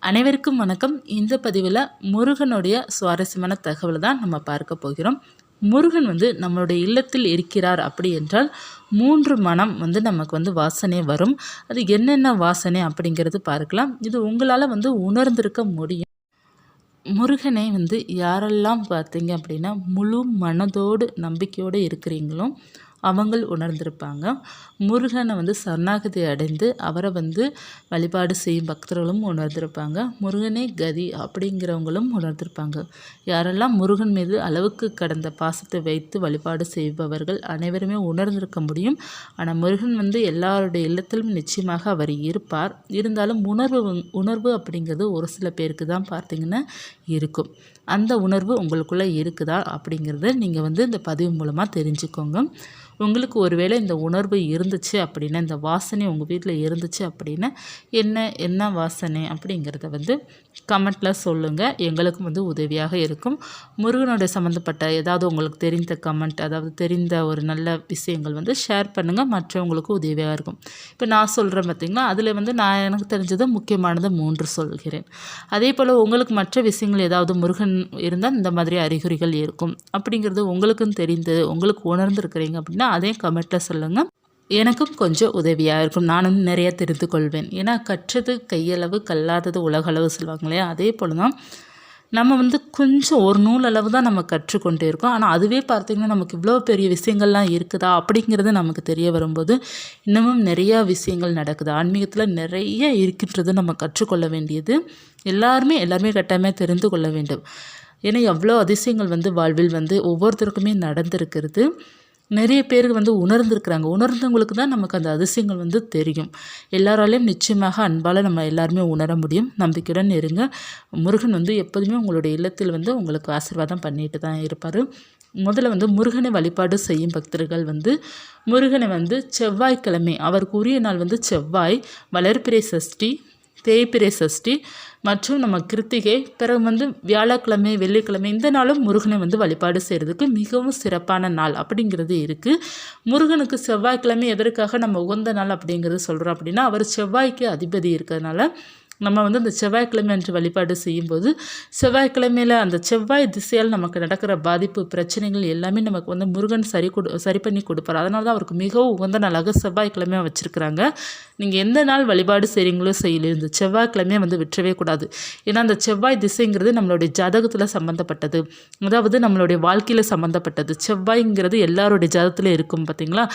அனைவருக்கும் வணக்கம். இந்த பதிவில் முருகனுடைய சுவாரஸ்யமான தகவல் தான் நம்ம பார்க்க போகிறோம். முருகன் நம்மளுடைய இல்லத்தில் இருக்கிறார் அப்படி என்றால் 3 மனம் நமக்கு வாசனை வரும். அது என்னென்ன வாசனை அப்படிங்கிறது பார்க்கலாம். இது உங்களால் உணர்ந்திருக்க முடியும். முருகனை யாரெல்லாம் பார்த்தீங்க அப்படின்னா முழு மனதோடு நம்பிக்கையோடு இருக்கிறீங்களோ அவங்கள் உணர்ந்திருப்பாங்க. முருகனை சரணாகதி அடைந்து அவரை வழிபாடு செய்யும் பக்தர்களும் உணர்ந்திருப்பாங்க. முருகனே கதி அப்படிங்கிறவங்களும் உணர்ந்திருப்பாங்க. யாரெல்லாம் முருகன் மீது அளவுக்கு கடந்த பாசத்தை வைத்து வழிபாடு செய்பவர்கள் அனைவருமே உணர்ந்திருக்க முடியும். ஆனால் முருகன் எல்லாருடைய இல்லத்திலும் நிச்சயமாக அவர் இருப்பார். இருந்தாலும் உணர்வு அப்படிங்கிறது ஒரு சில பேருக்கு தான் பார்த்திங்கன்னா இருக்கும். அந்த உணர்வு உங்களுக்குள்ளே இருக்குதா அப்படிங்கிறத நீங்கள் இந்த பதிவு மூலமாக தெரிஞ்சுக்கோங்க. உங்களுக்கு ஒருவேளை இந்த உணர்வு இருந்துச்சு அப்படின்னா, இந்த வாசனை உங்கள் வீட்டில் இருந்துச்சு அப்படின்னா என்ன வாசனை அப்படிங்கிறத கமெண்ட்டில் சொல்லுங்கள். எங்களுக்கும் உதவியாக இருக்கும். முருகனுடைய சம்மந்தப்பட்ட ஏதாவது உங்களுக்கு தெரிந்த கமெண்ட், அதாவது தெரிந்த ஒரு நல்ல விஷயங்கள் ஷேர் பண்ணுங்கள். மற்றவங்களுக்கு உதவியாக இருக்கும். இப்போ நான் சொல்கிறேன் பார்த்திங்களா, அதில் நான் எனக்கு தெரிஞ்சது முக்கியமானது 3 சொல்கிறேன். அதே போல் உங்களுக்கு மற்ற விஷயங்கள் ஏதாவது முருகன் இருந்தால் இந்த மாதிரி அறிகுறிகள் இருக்கும் அப்படிங்கிறது உங்களுக்கும் தெரிந்து உங்களுக்கு உணர்ந்துருக்கிறீங்க அப்படின்னா அதையும் கமெண்ட்டில் சொல்லுங்கள். எனக்கும் கொஞ்சம் உதவியாக இருக்கும். நானும் நிறைய தெரிந்து கொள்வேன். ஏன்னா கற்றது கையளவு கல்லாதது உலகளவு சொல்லுவாங்க இல்லையா, அதே போல் தான் நம்ம கொஞ்சம் ஒரு நூல் அளவு தான் நம்ம கற்றுக்கொண்டே இருக்கோம். ஆனால் அதுவே பார்த்திங்கன்னா நமக்கு இவ்வளோ பெரிய விஷயங்கள்லாம் இருக்குதா அப்படிங்கிறது நமக்கு தெரிய வரும்போது இன்னமும் நிறையா விஷயங்கள் நடக்குது. ஆன்மீகத்தில் நிறைய இருக்கின்றது நம்ம கற்றுக்கொள்ள வேண்டியது. எல்லாருமே கட்டாயமாக தெரிந்து கொள்ள வேண்டும். ஏன்னா எவ்வளோ அதிசயங்கள் வாழ்வில் ஒவ்வொருத்தருக்குமே நடந்திருக்கிறது. நிறைய பேருக்கு உணர்ந்துருக்குறாங்க. உணர்ந்தவங்களுக்கு தான் நமக்கு அந்த அதிசயங்கள் தெரியும். எல்லாராலையும் நிச்சயமாக அன்பால் நம்ம எல்லாருமே உணர முடியும். நம்பிக்கையுடன் இருங்க. முருகன் எப்போதுமே உங்களுடைய இல்லத்தில் உங்களுக்கு ஆசீர்வாதம் பண்ணிட்டு தான் இருப்பார். முதல்ல முருகனை வழிபாடு செய்யும் பக்தர்கள் முருகனை செவ்வாய்க்கிழமை, அவருக்கு உரிய நாள் செவ்வாய், வளர்பிறை சஷ்டி, தேய்பிறை சஷ்டி மற்றும் நம்ம கிருத்திகை, பிறகு வியாழக்கிழமை, வெள்ளிக்கிழமை இந்த நாளும் முருகனை வழிபாடு செய்கிறதுக்கு மிகவும் சிறப்பான நாள் அப்படிங்கிறது இருக்குது. முருகனுக்கு செவ்வாய்க்கிழமை எதற்காக நம்ம உகந்த நாள் அப்படிங்கிறது சொல்கிறோம் அப்படின்னா, அவர் செவ்வாய்க்கு அதிபதி இருக்கிறதுனால நம்ம அந்த செவ்வாய்க்கிழமை அன்று வழிபாடு செய்யும்போது செவ்வாய்க்கிழமையில் அந்த செவ்வாய் திசையால் நமக்கு நடக்கிற பாதிப்பு பிரச்சனைகள் எல்லாமே நமக்கு முருகன் சரி பண்ணி கொடுப்பார். அதனால தான் அவருக்கு மிகவும் உகந்த நாளாக செவ்வாய்க்கிழமையாக வச்சுருக்கிறாங்க. நீங்கள் எந்த நாள் வழிபாடு செய்கிறீங்களோ செய்யல, இந்த செவ்வாய்க்கிழமையை விட்டுறவே கூடாது. ஏன்னா அந்த செவ்வாய் திசைங்கிறது நம்மளுடைய ஜாதகத்தில் சம்மந்தப்பட்டது, அதாவது நம்மளுடைய வாழ்க்கையில் சம்மந்தப்பட்டது. செவ்வாய்ங்கிறது எல்லாருடைய ஜாதகத்தில் இருக்கும் பார்த்திங்களா.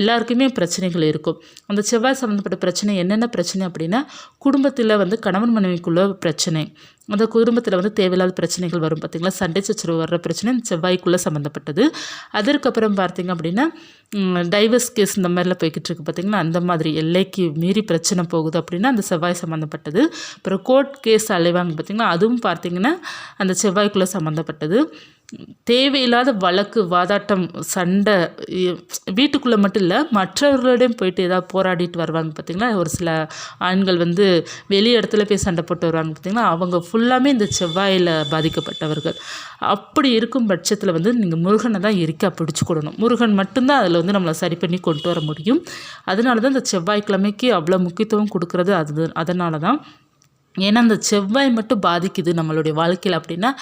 எல்லாருக்குமே பிரச்சனைகள் இருக்கும். அந்த செவ்வாய் சம்மந்தப்பட்ட பிரச்சனை என்னென்ன பிரச்சனை அப்படின்னா, குடும்பத்தில் கணவன் மனைவிக்குள்ள பிரச்சனை, அந்த குடும்பத்தில் தேவையில்லாத பிரச்சனைகள் வரும் பார்த்திங்களா. சண்டை சச்சரவு வர்ற பிரச்சனை செவ்வாய்க்குள்ளே சம்மந்தப்பட்டது. அதற்கப்புறம் பார்த்திங்க அப்படின்னா டைவர்ஸ் கேஸ் இந்த மாதிரிலாம் போய்கிட்டு இருக்கு பார்த்திங்களா. அந்த மாதிரி எல்லைக்கு மீறி பிரச்சனை போகுது அப்படின்னா அந்த செவ்வாய் சம்மந்தப்பட்டது. அப்புறம் கோர்ட் கேஸ் அலைவாங்க பார்த்திங்களா, அதுவும் பார்த்திங்கன்னா அந்த செவ்வாய்க்குள்ளே சம்மந்தப்பட்டது. தேவையில்லாத வழக்கு வாதாட்டம் சண்டை வீட்டுக்குள்ளே மட்டும் இல்லை, மற்றவர்களிடம் போயிட்டு ஏதாவது போராடிட்டு வருவாங்க பார்த்திங்களா. ஒரு சில ஆண்கள் வெளி இடத்துல போய் சண்டை போட்டு வருவாங்க பார்த்திங்களா. அவங்க ஃபுல்லாமே இந்த செவ்வாயில் பாதிக்கப்பட்டவர்கள். அப்படி இருக்கும் பட்சத்தில் நீங்கள் முருகனை தான் இறுக்கா பிடிச்சிக்கிடணும். முருகன் மட்டும்தான் அதில் நம்மளை சரி பண்ணி கொண்டு வர முடியும். அதனால தான் இந்த செவ்வாய்க்கிழமைக்கு அவ்வளோ முக்கியத்துவம் கொடுக்குறது அதனால தான். ஏன்னா அந்த செவ்வாய் மட்டும் பாதிக்குது நம்மளுடைய வாழ்க்கையில் அப்படின்னா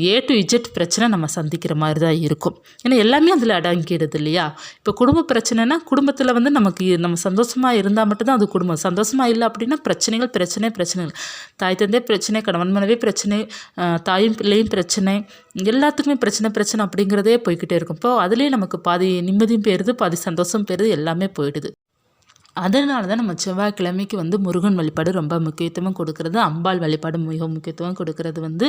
A to Z பிரச்சனை நம்ம சந்திக்கிற மாதிரி தான் இருக்கும். ஏன்னா எல்லாமே அதில் அடங்கிடுது இல்லையா. இப்போ குடும்ப பிரச்சனைனா குடும்பத்தில் நமக்கு நம்ம சந்தோஷமாக இருந்தால் மட்டும்தான் அது குடும்பம். சந்தோஷமாக இல்லை அப்படின்னா பிரச்சனைகள், தாய் தந்தை பிரச்சனை, கணவன் மனைவி பிரச்சனை, தாயும் பிள்ளையும் பிரச்சனை, எல்லாத்துக்குமே பிரச்சனை அப்படிங்கிறதே போய்கிட்டே இருக்கும். இப்போ அதுலேயே நமக்கு பாதி நிம்மதியும் போயிடுது, பாதி சந்தோஷம் போயிடுது, எல்லாமே போயிடுது. அதனால தான் நம்ம செவ்வாய்க்கிழமைக்கு முருகன் வழிபாடு ரொம்ப முக்கியத்துவம் கொடுக்கறது, அம்பாள் வழிபாடு மிக முக்கியத்துவம் கொடுக்கறது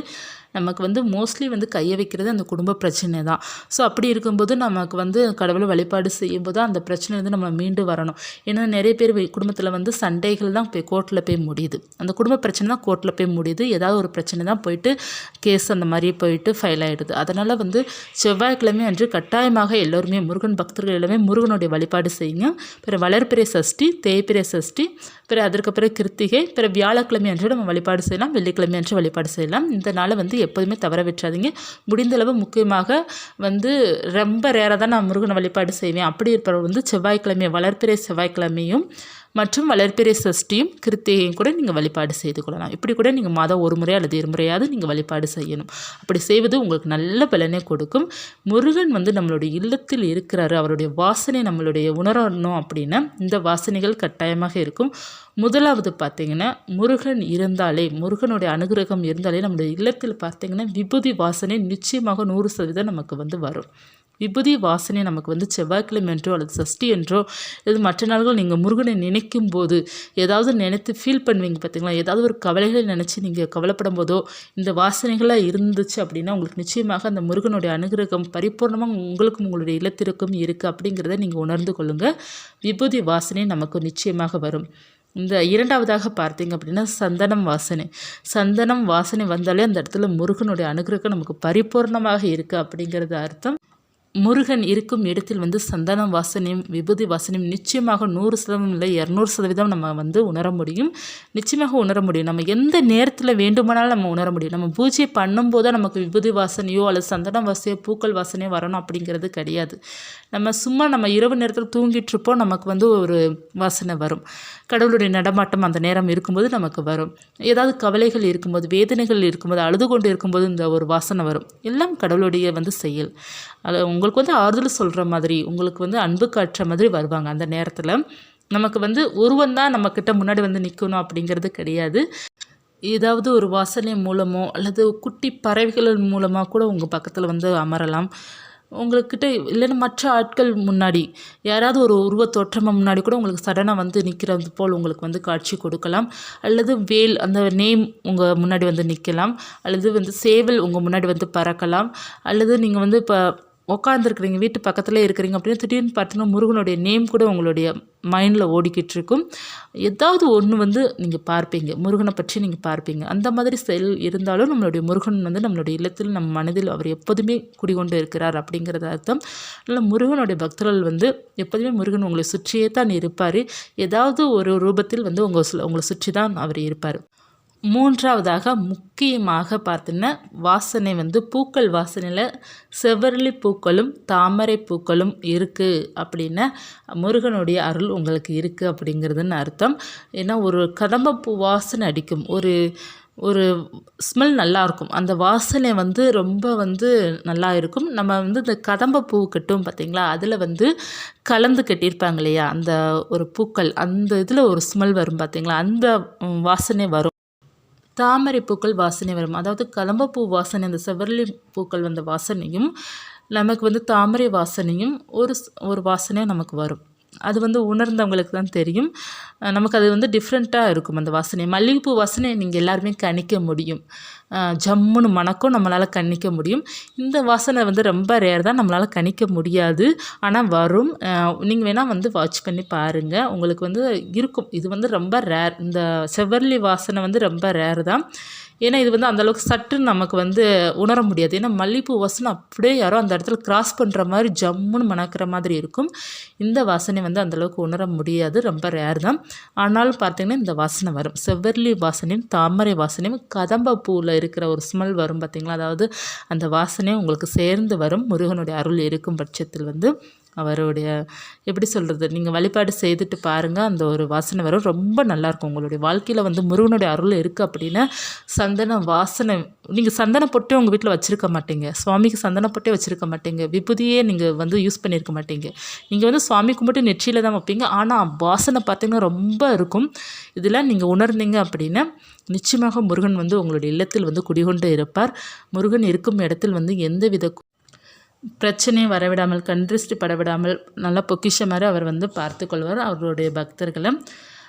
நமக்கு மோஸ்ட்லி கையை வைக்கிறது அந்த குடும்ப பிரச்சனை தான். ஸோ அப்படி இருக்கும்போது நமக்கு கடவுளை வழிபாடு செய்யும்போது அந்த பிரச்சனை நம்ம மீண்டு வரணும். ஏன்னா நிறைய பேர் குடும்பத்தில் சண்டைகள் தான் போய் கோர்ட்டில் போய் முடியுது. அந்த குடும்ப பிரச்சனை தான் கோர்ட்டில் போய் முடியுது. ஏதாவது ஒரு பிரச்சனை தான் போயிட்டு கேஸ் அந்த மாதிரி போயிட்டு ஃபைல் ஆகிடுது. அதனால் செவ்வாய்க்கிழமை அன்று கட்டாயமாக எல்லோருமே முருகன் பக்தர்கள் எல்லாமே முருகனுடைய வழிபாடு செய்யுங்க. பிறகு வளர்பிறை சஷ்டி, தேய்பிறை சஷ்டி, பிறகு அதற்கப்புறம் கிருத்திகை, பிறகு வியாழக்கிழமை அன்று நம்ம வழிபாடு செய்யலாம், வெள்ளிக்கிழமை அன்று வழிபாடு செய்யலாம். இந்த நாளை எப்போதுமே தவற விட்டுறாதீங்க. முடிந்தளவு முக்கியமாக ரொம்ப ரேராக தான் நான் முருகனை வழிபாடு செய்வேன். அப்படி இருப்பவர் செவ்வாய்க்கிழமை, வளர்பிறை செவ்வாய்க்கிழமையும் மற்றும் வளர்பிறை சஷ்டியும் கிருத்திகையும் கூட நீங்கள் வழிபாடு செய்து கொள்ளலாம். இப்படி கூட நீங்கள் மாதம் ஒரு முறை அல்லது இருமுறையாவது நீங்கள் வழிபாடு செய்யணும். அப்படி செய்வது உங்களுக்கு நல்ல பலனை கொடுக்கும். முருகன் வந்து நம்மளுடைய இல்லத்தில் இருக்கிறாரு, அவருடைய வாசனை நம்மளுடைய உணரணும் அப்படின்னா இந்த வாசனைகள் கட்டாயமாக இருக்கும். முதலாவது பார்த்திங்கன்னா முருகன் இருந்தாலே, முருகனுடைய அனுகிரகம் இருந்தாலே நம்முடைய இல்லத்தில் பார்த்திங்கன்னா விபூதி வாசனை நிச்சயமாக 100% நமக்கு வந்து வரும். விபூதி வாசனை நமக்கு வந்து செவ்வாய்க்கிழமை என்றோ அல்லது சஷ்டி என்றோ இது மற்ற நாள்கள் நீங்கள் முருகனை நினைக்கும் போது ஏதாவது நினைத்து ஃபீல் பண்ணுவீங்க பார்த்தீங்களா, ஏதாவது ஒரு கவலைகளை நினச்சி நீங்கள் கவலைப்படும் போதோ இந்த வாசனைகளாக இருந்துச்சு அப்படின்னா உங்களுக்கு நிச்சயமாக அந்த முருகனுடைய அனுகிரகம் பரிபூர்ணமாக உங்களுக்கும் உங்களுடைய இல்லத்திற்கும் இருக்குது அப்படிங்கிறத நீங்கள் உணர்ந்து கொள்ளுங்கள். விபூதி வாசனை நமக்கு நிச்சயமாக வரும். இந்த இரண்டாவதாக பார்த்தீங்க அப்படின்னா சந்தனம் வாசனை. சந்தனம் வாசனை வந்தாலே அந்த இடத்துல முருகனுடைய அனுகிரகம் நமக்கு பரிபூர்ணமாக இருக்குது அப்படிங்கிறது அர்த்தம். முருகன் இருக்கும் இடத்தில் வந்து சந்தனம் வாசனையும் விபூதி வாசனையும் நிச்சயமாக 100% இல்லை 200% நம்ம வந்து உணர முடியும். நிச்சயமாக உணர முடியும். நம்ம எந்த நேரத்தில் வேண்டுமானாலும் நம்ம உணர முடியும். நம்ம பூஜை பண்ணும்போது நமக்கு விபூதி வாசனையோ அல்லது சந்தனம் வாசனையோ பூக்கள் வாசனையோ வரணும் அப்படிங்கிறது கிடையாது. நம்ம சும்மா நம்ம இரவு நேரத்தில் தூங்கிட்டுருப்போம், நமக்கு வந்து ஒரு வாசனை வரும். கடவுளுடைய நடமாட்டம் அந்த நேரம் இருக்கும்போது நமக்கு வரும். ஏதாவது கவலைகள் இருக்கும்போது, வேதனைகள் இருக்கும்போது, அழுது கொண்டு இருக்கும்போது இந்த ஒரு வாசனை வரும். எல்லாம் கடவுளுடைய வந்து செயல். அது உங்களுக்கு வந்து ஆறுதல் சொல்கிற மாதிரி, உங்களுக்கு வந்து அன்பு காட்டுற மாதிரி வருவாங்க. அந்த நேரத்தில் நமக்கு வந்து உருவம் தான் நம்மக்கிட்ட முன்னாடி வந்து நிற்கணும் அப்படிங்கிறது கிடையாது. ஏதாவது ஒரு வாசனை மூலமோ அல்லது குட்டி பறவைகள் மூலமாக கூட உங்கள் பக்கத்தில் வந்து அமரலாம். உங்கள்கிட்ட இல்லைன்னா மற்ற ஆட்கள் முன்னாடி யாராவது ஒரு உருவத் தோற்றமாக முன்னாடி கூட உங்களுக்கு சடனாக வந்து நிற்கிறது போல் உங்களுக்கு வந்து காட்சி கொடுக்கலாம். அல்லது வேல் அந்த நேம் உங்கள் முன்னாடி வந்து நிற்கலாம். அல்லது வந்து சேவல் உங்கள் முன்னாடி வந்து பறக்கலாம். அல்லது நீங்கள் வந்து இப்போ உட்காந்துருக்குறீங்க, வீட்டு பக்கத்தில் இருக்கிறீங்க அப்படின்னா திடீர்னு பார்த்தீங்கன்னா முருகனுடைய நேம் கூட உங்களுடைய மைண்டில் ஓடிக்கிட்டு இருக்கும். ஏதாவது ஒன்று வந்து நீங்கள் பார்ப்பீங்க, முருகனை பற்றி நீங்கள் பார்ப்பீங்க. அந்த மாதிரி செயல் இருந்தாலும் நம்மளுடைய முருகன் வந்து நம்மளுடைய இல்லத்தில் நம்ம மனதில் அவர் எப்போதுமே குடிகொண்டு இருக்கிறார் அப்படிங்கிறது அர்த்தம். அதனால் முருகனுடைய பக்தர்கள் வந்து எப்போதுமே முருகன் உங்களை சுற்றியே தான் இருப்பார். ஏதாவது ஒரு ரூபத்தில் வந்து உங்களை சுற்றி தான் அவர் இருப்பார். மூன்றாவதாக முக்கியமாக பார்த்தீங்கன்னா வாசனை வந்து பூக்கள் வாசனையில் செவ்வரளி பூக்களும் தாமரை பூக்களும் இருக்குது அப்படின்னா முருகனுடைய அருள் உங்களுக்கு இருக்குது அப்படிங்கிறதுன்னு அர்த்தம். ஏன்னா ஒரு கதம்பப்பூ வாசனை அடிக்கும், ஒரு ஸ்மெல் நல்லாயிருக்கும். அந்த வாசனை வந்து ரொம்ப வந்து நல்லா இருக்கும். நம்ம வந்து இந்த கதம்பப்பூ கட்டும் பார்த்திங்களா, அதில் வந்து கலந்து கட்டியிருப்பாங்க இல்லையா அந்த ஒரு பூக்கள், அந்த இதில் ஒரு ஸ்மெல் வரும் பார்த்திங்களா, அந்த வாசனை வரும். தாமரை பூக்கள் வாசனை வரும். அதாவது கதம்பப்பூ வாசனை, அந்த செவ்வரளி பூக்கள் வந்த வாசனையும் நமக்கு வந்து தாமரை வாசனையும் ஒரு வாசனையும் நமக்கு வரும். அது வந்து உணர்ந்தவங்களுக்கு தான் தெரியும். நமக்கு அது வந்து டிஃப்ரெண்ட்டாக இருக்கும் அந்த வாசனை. மல்லிகைப்பூ வாசனையை நீங்கள் எல்லாருமே கணிக்க முடியும். ஜம்முன்னு மணக்கும், நம்மளால் கணிக்க முடியும். இந்த வாசனை வந்து ரொம்ப ரேர் தான், நம்மளால் கணிக்க முடியாது. ஆனால் வரும். நீங்கள் வேணால் வந்து வாட்ச் பண்ணி பாருங்கள், உங்களுக்கு வந்து இருக்கும். இது வந்து ரொம்ப ரேர். இந்த செவ்வரளி வாசனை வந்து ரொம்ப ரேர் தான். ஏன்னா இது வந்து அந்தளவுக்கு சட்டுன்னு நமக்கு வந்து உணர முடியாது. ஏன்னா மல்லிகைப்பூ வாசனை அப்படியே யாரோ அந்த இடத்துல கிராஸ் பண்ணுற மாதிரி ஜம்முன்னு மணக்கிற மாதிரி இருக்கும். இந்த வாசனை வந்து அந்தளவுக்கு உணர முடியாது, ரொம்ப ரேர் தான். ஆனாலும் பார்த்திங்கன்னா இந்த வாசனை வரும். செவ்வரளி வாசனையும் தாமரை வாசனையும் கதம்ப பூவில் இருக்கிற ஒரு ஸ்மெல் வரும் பார்த்திங்களா, அதாவது அந்த வாசனையும் உங்களுக்கு சேர்ந்து வரும். முருகனுடைய அருள் இருக்கும் பட்சத்தில் வந்து அவருடைய எப்படி சொல்கிறது, நீங்கள் வழிபாடு செய்துட்டு பாருங்கள், அந்த ஒரு வாசனை வரும். ரொம்ப நல்லாயிருக்கும். உங்களுடைய வாழ்க்கையில் வந்து முருகனுடைய அருள் இருக்குது அப்படின்னா சந்தன வாசனை, நீங்கள் சந்தன பொட்டே உங்கள் வீட்டில் வச்சுருக்க மாட்டீங்க, சுவாமிக்கு சந்தன பொட்டே வச்சுருக்க மாட்டீங்க, விபூதியே நீங்கள் வந்து யூஸ் பண்ணியிருக்க மாட்டீங்க. நீங்கள் வந்து சுவாமி கும்பிட்டு நெற்றியில் தான் வைப்பீங்க. ஆனால் வாசனை பார்த்திங்கன்னா ரொம்ப இருக்கும். இதெல்லாம் நீங்கள் உணர்ந்தீங்க அப்படின்னா நிச்சயமாக முருகன் வந்து உங்களுடைய இல்லத்தில் வந்து குடிகொண்டு இருப்பார். முருகன் இருக்கும் இடத்தில் வந்து எந்தவித பிரச்சனையும் வரவிடாமல், கண்திருஷ்டி படவிடாமல் நல்லா பொக்கிஷ மாதிரி அவர் வந்து பார்த்து கொள்வார் அவருடைய பக்தர்களை.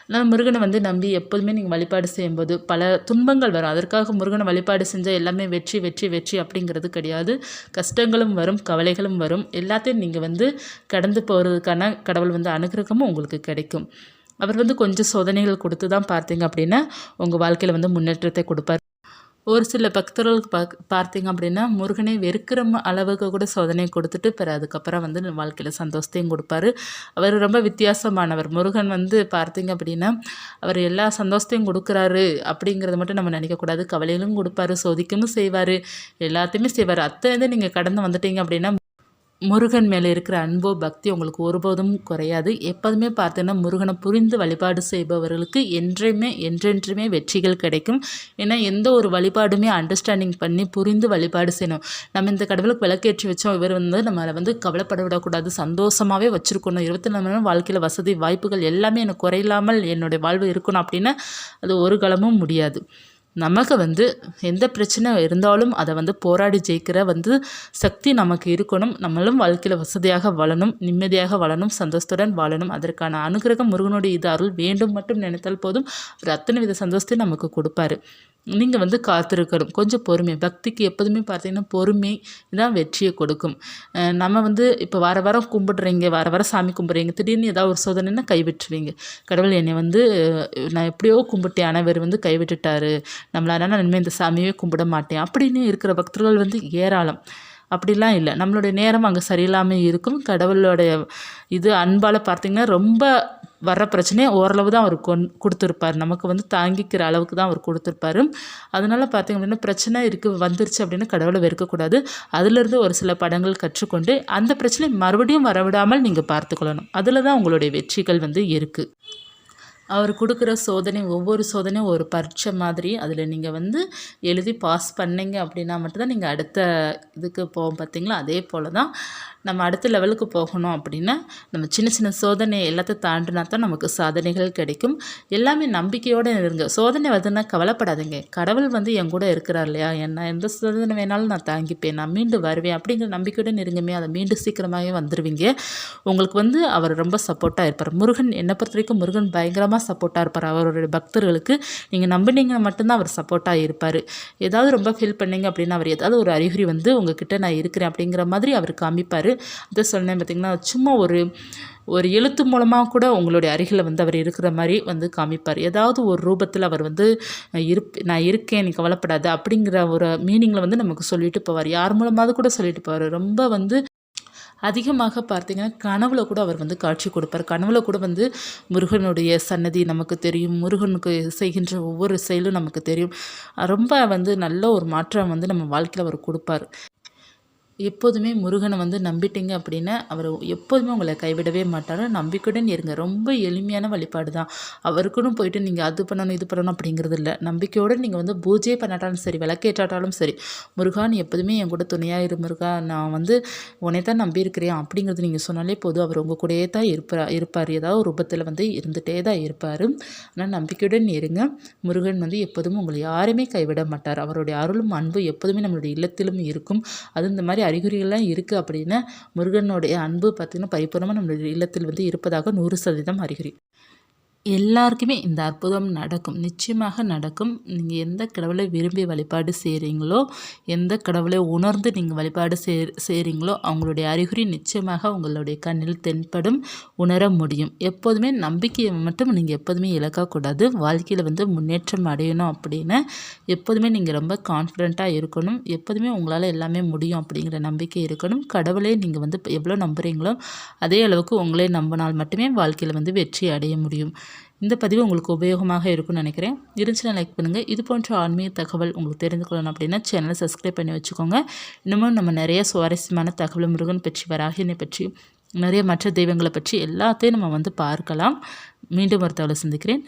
அதனால் முருகனை வந்து நம்பி எப்போதுமே நீங்கள் வழிபாடு செய்யும்போது பல துன்பங்கள் வரும். அதற்காக முருகனை வழிபாடு செஞ்சால் எல்லாமே வெற்றி வெற்றி வெற்றி அப்படிங்கிறது கிடையாது. கஷ்டங்களும் வரும், கவலைகளும் வரும். எல்லாத்தையும் நீங்கள் வந்து கடந்து போகிறதுக்கான கடவுள் வந்து அனுகிரகமும் உங்களுக்கு கிடைக்கும். அவர் வந்து கொஞ்சம் சோதனைகள் கொடுத்து தான் பார்த்தீங்க அப்படின்னா உங்கள் வாழ்க்கையில் வந்து முன்னேற்றத்தை கொடுப்பார். ஒரு சில பக்தர்களுக்கு பார்த்தீங்க அப்படின்னா முருகனை வெறுக்கிற அளவுக்கு கூட சோதனை கொடுத்துட்டு பிறகு அதுக்கப்புறம் வந்து வாழ்க்கையில் சந்தோஷத்தையும் கொடுப்பாரு. அவர் ரொம்ப வித்தியாசமானவர். முருகன் வந்து பார்த்தீங்க அப்படின்னா அவர் எல்லா சந்தோஷத்தையும் கொடுக்குறாரு அப்படிங்கிறத மட்டும் நம்ம நினைக்கக்கூடாது. கவலைகளும் கொடுப்பாரு, சோதிக்கவும் செய்வார், எல்லாத்தையுமே செய்வார். அத்தனை நீங்கள் கடந்து வந்துட்டீங்க அப்படின்னா முருகன் மேலே இருக்கிற அன்போ பக்தி உங்களுக்கு ஒருபோதும் குறையாது. எப்போதுமே பார்த்தீங்கன்னா முருகனை புரிந்து வழிபாடு செய்பவர்களுக்கு என்றென்றுமே வெற்றிகள் கிடைக்கும். ஏன்னா எந்த ஒரு வழிபாடுமே அண்டர்ஸ்டாண்டிங் பண்ணி புரிந்து வழிபாடு செய்யணும். நம்ம இந்த கடவுளுக்கு விளக்கேற்றி வச்சோம், இவர் வந்து நம்மளை வந்து கவலைப்பட விடக்கூடாது, சந்தோஷமாகவே வச்சுருக்கணும், 24 மணி நேரம் வாழ்க்கையில் வசதி வாய்ப்புகள் எல்லாமே எனக்கு குறையில்லாமல் என்னுடைய வாழ்வு இருக்கணும் அப்படின்னா அது ஒரு காலமும் முடியாது. நமக்கு வந்து எந்த பிரச்சனை இருந்தாலும் அதை வந்து போராடி ஜெயிக்கிற வந்து சக்தி நமக்கு இருக்கணும். நம்மளும் வாழ்க்கையில் வசதியாக வாழணும், நிம்மதியாக வாழணும், சந்தோஷத்துடன் வாழணும். அதற்கான அனுகிரகம் முருகனுடைய இது அருள் வேண்டும் மட்டும் நினைத்தால் போதும். அவர் அத்தனை வித சந்தோஷத்தையும் நமக்கு கொடுப்பாரு. நீங்கள் வந்து காத்திருக்கணும், கொஞ்சம் பொறுமை. பக்திக்கு எப்போதுமே பார்த்தீங்கன்னா பொறுமை தான் வெற்றியை கொடுக்கும். நம்ம வந்து இப்போ வாரம் கும்பிடுறீங்க, வாரம் சாமி கும்பிட்றீங்க, திடீர்னு ஏதாவது ஒரு சோதனைன்னா கைவிட்டுருவீங்க. கடவுள் என்னை வந்து நான் எப்படியோ கும்பிட்டேன், ஆனால் இவர் வந்து கைவிட்டுட்டாரு, நம்மளால இனிமேல் இந்த சாமியே கும்பிட மாட்டேன் அப்படின்னு இருக்கிற பக்தர்கள் வந்து ஏராளம். அப்படிலாம் இல்லை, நம்மளுடைய நேரம் அங்கே சரியில்லாமல் இருக்கும். கடவுளுடைய இது அன்பால் பார்த்திங்கன்னா ரொம்ப வர்ற பிரச்சனையை ஓரளவு தான் அவர் கொடுத்துருப்பார். நமக்கு வந்து தாங்கிக்கிற அளவுக்கு தான் அவர் கொடுத்துருப்பாரு. அதனால் பார்த்திங்க அப்படின்னா பிரச்சனை வந்துருச்சு அப்படின்னு கடவுளை வெறுக்கக்கூடாது. அதிலிருந்து ஒரு சில படங்கள் கற்றுக்கொண்டு அந்த பிரச்சனை மறுபடியும் வரவிடாமல் நீங்கள் பார்த்துக்கொள்ளணும். அதில் தான் உங்களுடைய வெற்றிகள் வந்து இருக்குது. அவர் கொடுக்குற சோதனை, ஒவ்வொரு சோதனையும் ஒரு பரீட்சை மாதிரி. அதில் நீங்கள் வந்து எழுதி பாஸ் பண்ணீங்க அப்படின்னா மட்டும்தான் நீங்கள் அடுத்த இதுக்கு போவோம். பார்த்தீங்களா, அதே போல் தான் நம்ம அடுத்த லெவலுக்கு போகணும் அப்படின்னா நம்ம சின்ன சின்ன சோதனை எல்லாத்தையும் தாண்டினா தான் நமக்கு சாதனைகள் கிடைக்கும். எல்லாமே நம்பிக்கையோடு இருங்க. சோதனை வருதுன்னா கவலைப்படாதீங்க, கடவுள் வந்து என் கூட இருக்கிறார் இல்லையா, என்ன எந்த சோதனை வேணாலும் நான் தாங்கிப்பேன், நான் மீண்டு வருவேன் அப்படிங்கிற நம்பிக்கையுடன் இருங்கமே. அதை மீண்டும் சீக்கிரமாகவே வந்துடுவீங்க. உங்களுக்கு வந்து அவர் ரொம்ப சப்போர்ட்டாக இருப்பார். முருகன் என்னை பொறுத்த வரைக்கும் முருகன் பயங்கரமாக சப்போர்ட்டாக இருப்பார். அவருடைய பக்தர்களுக்கு நீங்கள் நம்பினீங்க மட்டும்தான் அவர் சப்போர்ட்டாக இருப்பார். ஏதாவது ரொம்ப ஃபீல் பண்ணீங்க அப்படின்னா அவர் ஏதாவது ஒரு அறிகுறி வந்து உங்ககிட்ட நான் இருக்கிறேன் அப்படிங்கிற மாதிரி அவர் காமிப்பார். அதை சொன்னேன் பார்த்திங்கன்னா, சும்மா ஒரு எழுத்து மூலமாக கூட உங்களுடைய அருகில் வந்து அவர் இருக்கிற மாதிரி வந்து காமிப்பார். ஏதாவது ஒரு ரூபத்தில் அவர் வந்து நான் இருக்கேன், நீ கவலைப்படாத அப்படிங்கிற ஒரு மீனிங்கில் வந்து நமக்கு சொல்லிட்டு போவார். யார் மூலமாவது கூட சொல்லிட்டு போவார். ரொம்ப வந்து அதிகமாக பார்த்திங்கன்னா கனவுல கூட அவர் வந்து காட்சி கொடுப்பார். கனவுல கூட வந்து முருகனுடைய சன்னதி நமக்கு தெரியும், முருகனுக்கு செய்கின்ற ஒவ்வொரு செயலும் நமக்கு தெரியும். ரொம்ப வந்து நல்ல ஒரு மாற்றம் வந்து நம்ம வாழ்க்கையில் அவர் கொடுப்பார். எப்போதுமே முருகனை வந்து நம்பிட்டீங்க அப்படின்னா அவர் எப்போதுமே உங்களை கைவிடவே மாட்டார். நம்பிக்கையுடன் இருங்க. ரொம்ப எளிமையான வழிபாடு தான். அவருக்குன்னு போயிட்டு நீங்கள் அது பண்ணணும் இது பண்ணணும் அப்படிங்கிறது இல்லை. நம்பிக்கையோடு நீங்கள் வந்து பூஜையே பண்ணாட்டாலும் சரி, விளக்கேற்றாட்டாலும் சரி, முருகா நீ எப்போதுமே என் கூட துணையாக இரு முருகா, நான் வந்து உன்னை தான் நம்பியிருக்கிறேன் அப்படிங்கிறது நீங்கள் சொன்னாலே போதும். அவர் உங்கள் கூடயே தான் இருப்பார். ஏதாவது ஒரு ரூபத்தில் வந்து இருந்துகிட்டே தான் இருப்பார். ஆனால் நம்பிக்கையுடன் இருங்க. முருகன் வந்து எப்போதுமே உங்களை யாருமே கைவிட மாட்டார். அவருடைய அருளும் அன்பு எப்போதுமே நம்மளுடைய இல்லத்திலும் இருக்கும். அது இந்த மாதிரி அறிகுறிகள்லாம் இருக்குது அப்படின்னா முருகனுடைய அன்பு பார்த்திங்கன்னா பரிபூர்ணமாக நம்மளுடைய இல்லத்தில் வந்து இருப்பதாக 100% அறிகுறி. எல்லாருக்குமே இந்த அற்புதம் நடக்கும், நிச்சயமாக நடக்கும். நீங்கள் எந்த கடவுளை விரும்பி வழிபாடு செய்கிறீங்களோ, எந்த கடவுளை உணர்ந்து நீங்கள் வழிபாடு செய்கிறீங்களோ அவங்களுடைய அறிகுறி நிச்சயமாக உங்களுடைய கண்ணில் தென்படும், உணர முடியும். எப்போதுமே நம்பிக்கையை மட்டும் நீங்கள் எப்போதுமே இழக்கக்கூடாது. வாழ்க்கையில் வந்து முன்னேற்றம் அடையணும் அப்படின்னா எப்போதுமே நீங்கள் ரொம்ப கான்ஃபிடெண்ட்டாக இருக்கணும். எப்போதுமே உங்களால் எல்லாமே முடியும் அப்படிங்கிற நம்பிக்கை இருக்கணும். கடவுளை நீங்கள் வந்து எவ்வளோ நம்புகிறீங்களோ அதே அளவுக்கு உங்களே நம்பினால் மட்டுமே வாழ்க்கையில் வந்து வெற்றி அடைய முடியும். இந்த பதிவு உங்களுக்கு உபயோகமாக இருக்கும்னு நினைக்கிறேன். இருந்துச்சுன்னா லைக் பண்ணுங்கள். இது போன்ற ஆன்மீக தகவல் உங்களுக்கு தெரிந்து கொள்ளணும் அப்படின்னா சேனலை சப்ஸ்கிரைப் பண்ணி வச்சுக்கோங்க. இன்னமும் நம்ம நிறைய சுவாரஸ்யமான தகவல் முருகன் பற்றி, வராகினை பற்றி, நிறைய மற்ற தெய்வங்களை பற்றி எல்லாத்தையும் நம்ம வந்து பார்க்கலாம். மீண்டும் ஒரு தகவலை சந்திக்கிறேன்.